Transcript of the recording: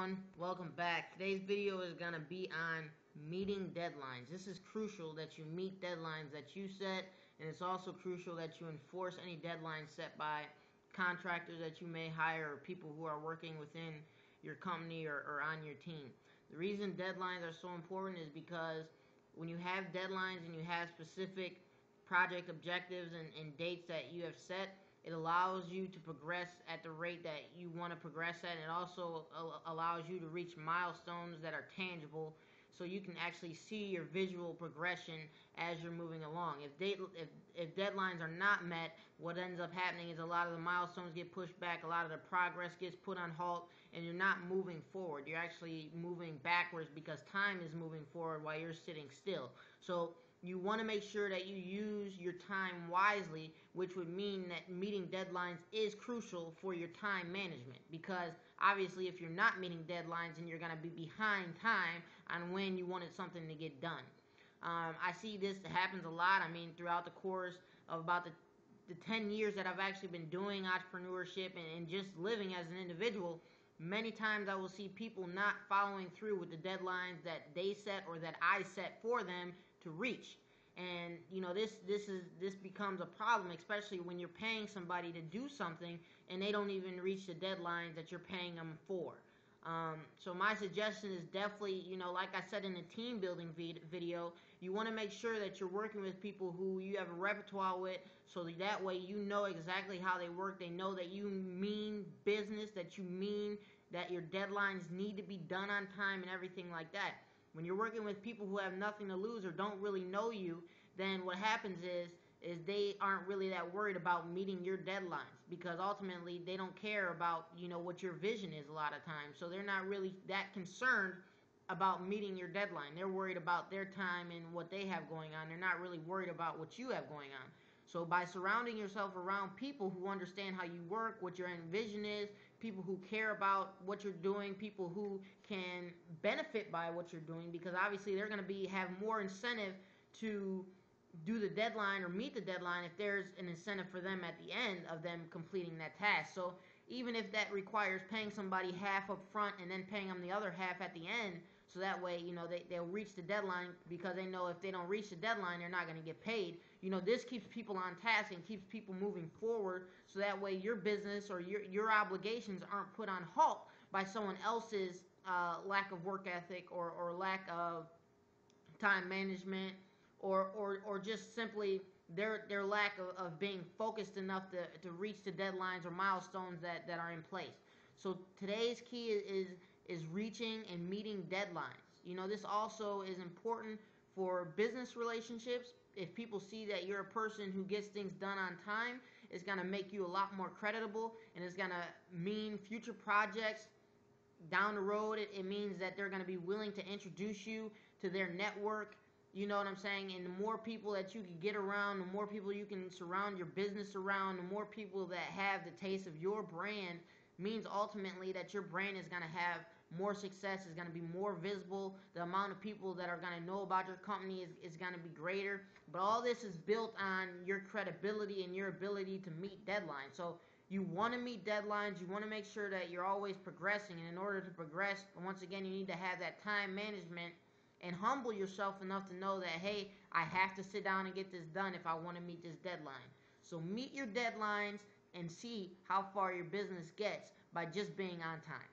everyone, welcome back. Today's video is going to be on meeting deadlines. This is crucial that you meet deadlines that you set, and it's also crucial that you enforce any deadlines set by contractors that you may hire or people who are working within your company or on your team. The reason deadlines are so important is because when you have deadlines and you have specific project objectives and dates that you have set, it allows you to progress at the rate that you want to progress at. And it also allows you to reach milestones that are tangible, so you can actually see your visual progression as you're moving along. If deadlines are not met, what ends up happening is a lot of the milestones get pushed back, a lot of the progress gets put on halt, and you're not moving forward. You're actually moving backwards because time is moving forward while you're sitting still. So you want to make sure that you use your time wisely, which would mean that meeting deadlines is crucial for your time management, because obviously if you're not meeting deadlines, then you're going to be behind time on when you wanted something to get done. I see this happens a lot. I mean, throughout the course of about the 10 years that I've actually been doing entrepreneurship and just living as an individual, many times I will see people not following through with the deadlines that they set or that I set for them to reach. And you know, this becomes a problem, especially when you're paying somebody to do something and they don't even reach the deadlines that you're paying them for. So my suggestion is definitely, you know, like I said in the team building video, you want to make sure that you're working with people who you have a repertoire with, so that way you know exactly how they work. They know that you mean business, that you mean that your deadlines need to be done on time and everything like that. When you're working with people who have nothing to lose or don't really know you, then what happens is they aren't really that worried about meeting your deadlines, because ultimately they don't care about, you know, what your vision is a lot of times. So they're not really that concerned about meeting your deadline. They're worried about their time and what they have going on. They're not really worried about what you have going on. So by surrounding yourself around people who understand how you work, what your end vision is, people who care about what you're doing, people who can benefit by what you're doing, because obviously they're going to have more incentive to do the deadline or meet the deadline if there's an incentive for them at the end of them completing that task. So even if that requires paying somebody half up front and then paying them the other half at the end, so that way, you know, they'll reach the deadline, because they know if they don't reach the deadline, they're not going to get paid. You know, this keeps people on task and keeps people moving forward, so that way your business or your obligations aren't put on halt by someone else's lack of work ethic or lack of time management, or just simply their lack of being focused enough to reach the deadlines or milestones that are in place. So today's key is reaching and meeting deadlines. You know, this also is important for business relationships. If people see that you're a person who gets things done on time, it's going to make you a lot more credible, and it's going to mean future projects down the road. It means that they're going to be willing to introduce you to their network. You know what I'm saying? And the more people that you can get around, the more people you can surround your business around, the more people that have the taste of your brand, means ultimately that your brand is going to have more success, is going to be more visible. The amount of people that are going to know about your company is going to be greater. But all this is built on your credibility and your ability to meet deadlines. So you want to meet deadlines. You want to make sure that you're always progressing. And in order to progress, once again, you need to have that time management and humble yourself enough to know that, hey, I have to sit down and get this done if I want to meet this deadline. So meet your deadlines and see how far your business gets by just being on time.